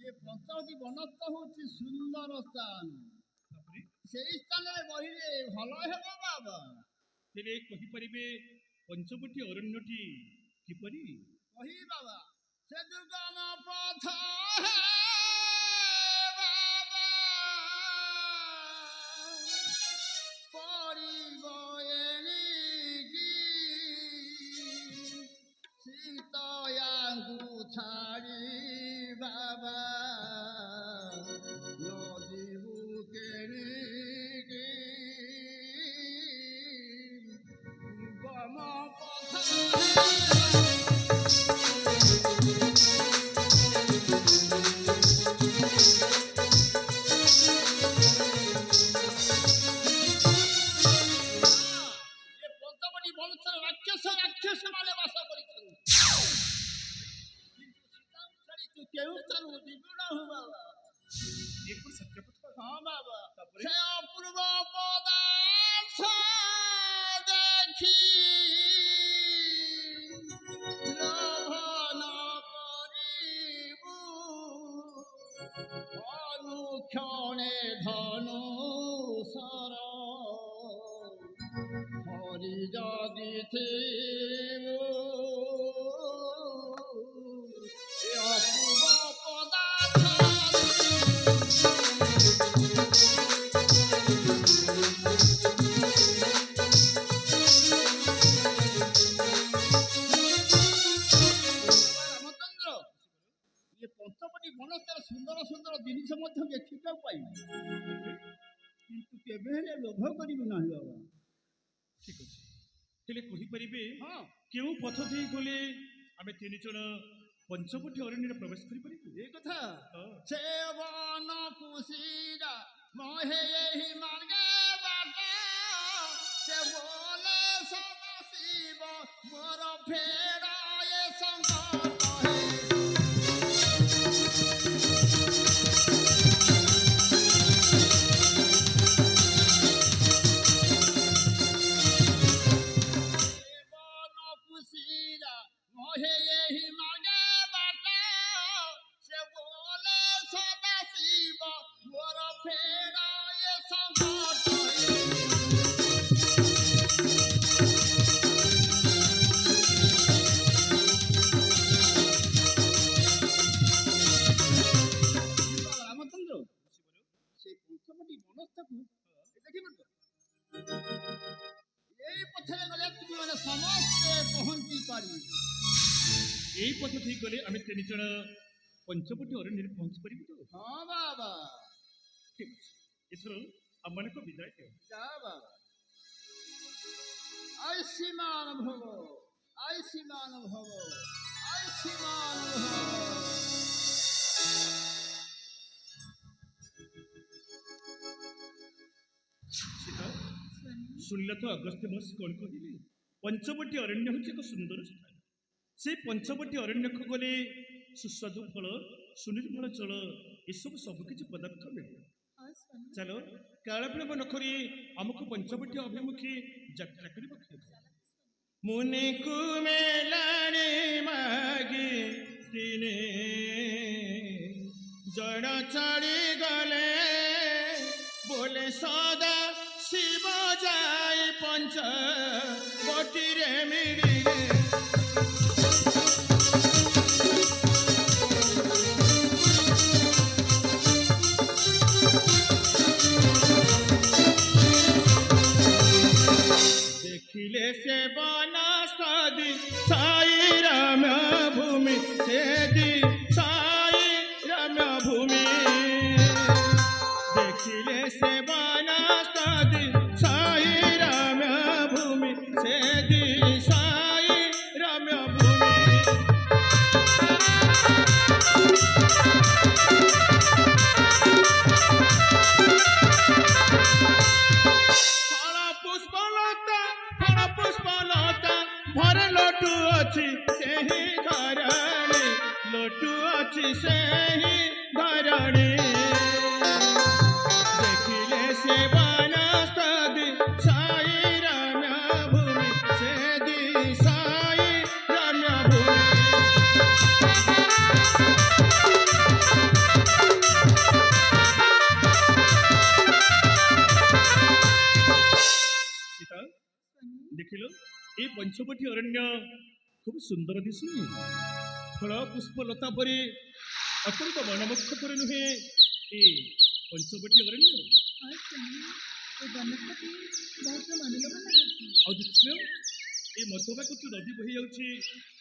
ଏ ପଞ୍ଚବଟୀ ବନସ୍ଥ ହେଉଛି ସୁନ୍ଦର ସ୍ଥାନ। ସେଇ ସ୍ଥାନରେ ରହିଲେ ଭଲ ହେବ ବାବା। ତେବେ କହିପାରିବେ ପଞ୍ଚବଟୀ ଅରଣ୍ୟଟି କିପରି? କହି ବାବା ସେ ଦୁର୍ଗମ ପଥ ପଡ଼ିବ ଏଣିକି ସୀତୟାଙ୍କୁ ଛାଡ଼ି ବାବା ନଦୀକୁ କେଣିକି ଗମ ରାକ୍ଷସ ମାନେ ବାସ କରିଛନ୍ତି। ତୁ କେଉଁ ସ୍ଥାନକୁ ଯିବୁ ନା ବାବା? ହଁ ବାବା ସେ ଅପୂର୍ବ ପଦାର୍ଥ ଦେଖି ଲୋଭନ କରିବୁ ଅନୁକ୍ଷଣେ ଧନୁସର ହରି ଯଦି ଥିବୁ ଏ ଅପୂର୍ବ ପଦାର୍ଥ ପଞ୍ଚବଟୀ ବନସ୍ଥର ସୁନ୍ଦର ସୁନ୍ଦର ଜିନିଷ ମଧ୍ୟ ଦେଖିବାକୁ ପାଇବୁ, କିନ୍ତୁ କେବେ ହେଲେ ଲୋଭ କରିବୁ ନାହିଁ ବାବା। ଠିକ ଅଛି, ହେଲେ କହିପାରିବେ ହଁ କେଉଁ ପଥ ଦେଇ ଗଲେ ଆମେ ତିନି ଜଣ ପଞ୍ଚବଟୀ ଅରଣ୍ୟରେ ପ୍ରବେଶ କରିପାରିବୁ? ଏ କଥା ସେ ବନ କୁଶୀରା ମହେ ଏହି ମାର୍ଗେ ବାଟ ସେ ବୋଲେ ସଦା ଶିବ ମୋର ଫେରାଏ ସଙ୍କଟ এই পথ ঠিক গলে আমি তিন জন পঞ্চবটী অরণ্যরে পৌঁছি পারিবু তো? ହଁ ବାବା ঠিক আছে, এথর আমাকে বিদায় দিও। যা বাবা আয়ুষ্মান ভব আয়ুষ্মান ভব আয়ুষ্মান ভব। সীতা শুনল তো অগস্ত্য মহর্ষি কোণ কহিলে পঞ্চবটী অরণ্য হচ্ছে এক সুন্দর স্থান। ସେ ପଞ୍ଚବଟୀ ଅରଣ୍ୟକୁ ଗଲେ ସୁସ୍ୱାଦୁ ଫଳ ସୁନିର୍ମଳ ଜଳ ଏସବୁ ସବୁକିଛି ପଦାର୍ଥ ମିଳିବ। ଚାଲ କାଳ ବିଳମ୍ବ ନ କରି ଆମକୁ ପଞ୍ଚବଟୀ ଅଭିମୁଖୀ ଯାତ୍ରା କରିବାକୁ ହେବ। ମୁନିକୁ ମେଲାରେ ମାଗି ଦିନେ ଜଣ ଛାଡ଼ି ଗଲେ ବୋଲେ ସଦା ଶିବ ଯାଇ ପଞ୍ଚବଟୀରେ ମିଳିଲେ। ଦେଖିଲେ ସେ ବନସ୍ଥଳୀ ସାଇ ରମ୍ୟ ଭୂମି ସେଦି ସାଇ ରମ୍ୟ ଭୂମି ଦେଖିଲେ ସେ ବନସ୍ଥଳୀ ସାଇ ରମ୍ୟ ଭୂମି ସେଦି ସାଇ ରମ୍ୟ ଭୂମି। ভরে লটু অছি সেই ধরণী লটু অছি সেই ধরণী দেখিলে সে বনস্পতি সাই রম্য ভূমি সেদি সাই রম্য ভূমি। এই পঞ্চবটী অরণ্য খুব সুন্দর দিশুনি ফল পুষ্প লতা পরে অত্যন্ত মনোমুগ্ধ করে নুহে এই পঞ্চবটী অরণ্য ହଁ ସ୍ୱାମୀ ଏ ବନସ୍ପତି ବହୁତ ମନୋଲୋଭା ଲାଗୁଛି। ଆଉ ଦେଖିଲ এই মধ্যଭାଗଠୁ ନଦୀ ବହି ଯାଉଛି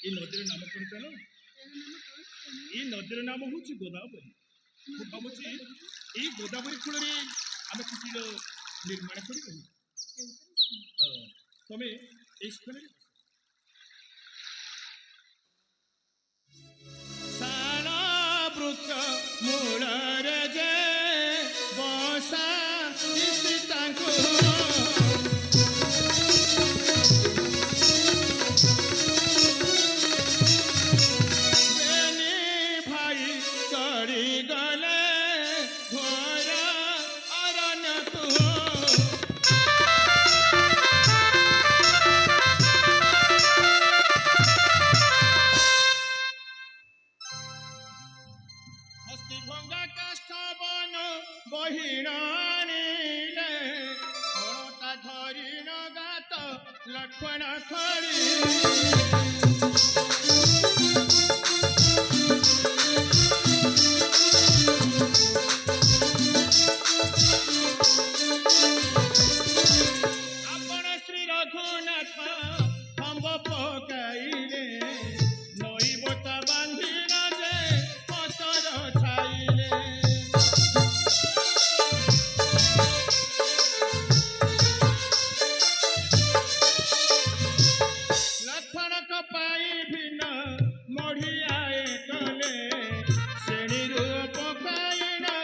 এই ନଦୀର ନାମ କଣ ଜାଣ? ଏହାର ନାମ କ'ଣ ସ୍ୱାମୀ? এই ନଦୀର ନାମ ହେଉଛି ଗୋଦାବରୀ। ମୁଁ ଭାବୁଛି এই ଗୋଦାବରୀ କୂଳରେ ଆମେ କୁଟୀର ନିର୍ମାଣ କରିବୁ। କେଉଁଠାରେ ସ୍ୱାମୀ? ତମେ এই ସ୍ଥାନରେ ବସ। ଶାଳ ବୃକ୍ଷ ମୂଳରେ ଯେ ବସା ତାଙ୍କୁ ভঙ্গা কাষ্ঠ বন বহিরানিলে হরতা ধরি নগাত লক্ষণ খড়ি আপন শ্রী রঘুনাথ খম্ব পকাইলে নৈবতা বান্ধি রাজে পতর ছাইলে লক্ষণ কপাই ভিন্ন মঢ়িয়ায়ে কলে শ্রেণীরূ পকাইনা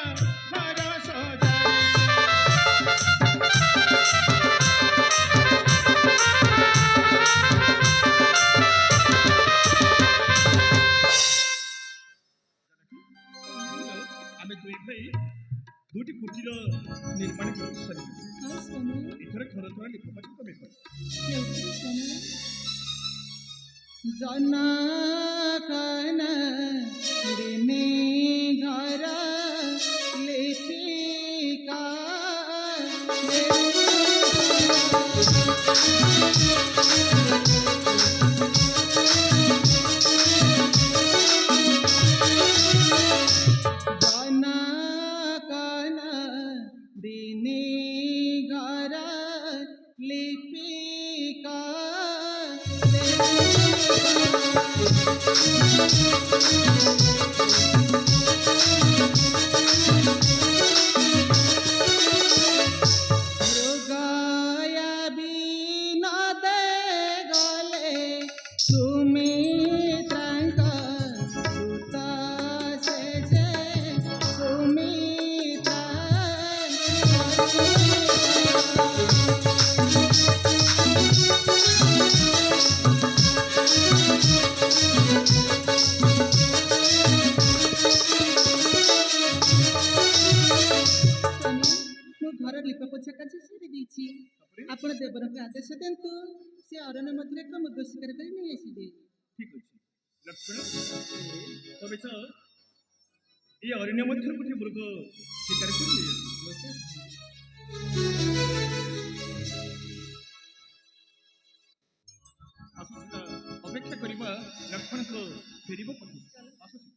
ঘর সজাই ଆମେ ଦୁଇ ଭାଇ ଦୁଇଟି କୁଟୀର ନିର୍ମାଣ କରିବାକୁ ସାରିବୁ। ହଁ ସ୍ୱାମୀ ଏଥର ଘର ଦ୍ୱାରା ଲିପା ତମେ କର। କେଉଁଠାରେ ସ୍ୱାମୀ? ଜନକନ ଦିନେ ଘର ଲିପିକା জনকନ দিনে ঘর লিপিকা মৃগয়া বিনোদ গলে সুমিত্রাঙ্ক সুত ସେ ଯେ ସୁମିତ୍ରା ମୁଁ ଘର ଲିପାପୋଛା କାର୍ଯ୍ୟ ସାରି ଦେଇଛି। ଆପଣ ଦେବରଙ୍କ ଆଦେଶ ଦିଅନ୍ତୁ ସେ ଅରଣ୍ୟ ମଧ୍ୟରେ ଏକ ମୃଗ ଶିକାର କରି ନେଇ ଆସିବେ। ଠିକ ଅଛି ଲକ୍ଷ୍ମଣ ତମେ ତ এই অরণ্য মধ্যে গোটে মৃগ শিকার করে নিয়ে আসো। ଆସୁ ଅପେକ୍ଷା କରିବା ଲକ୍ଷ୍ମଣଙ୍କ ଫେରିବ କଥା ଆସୁଛି।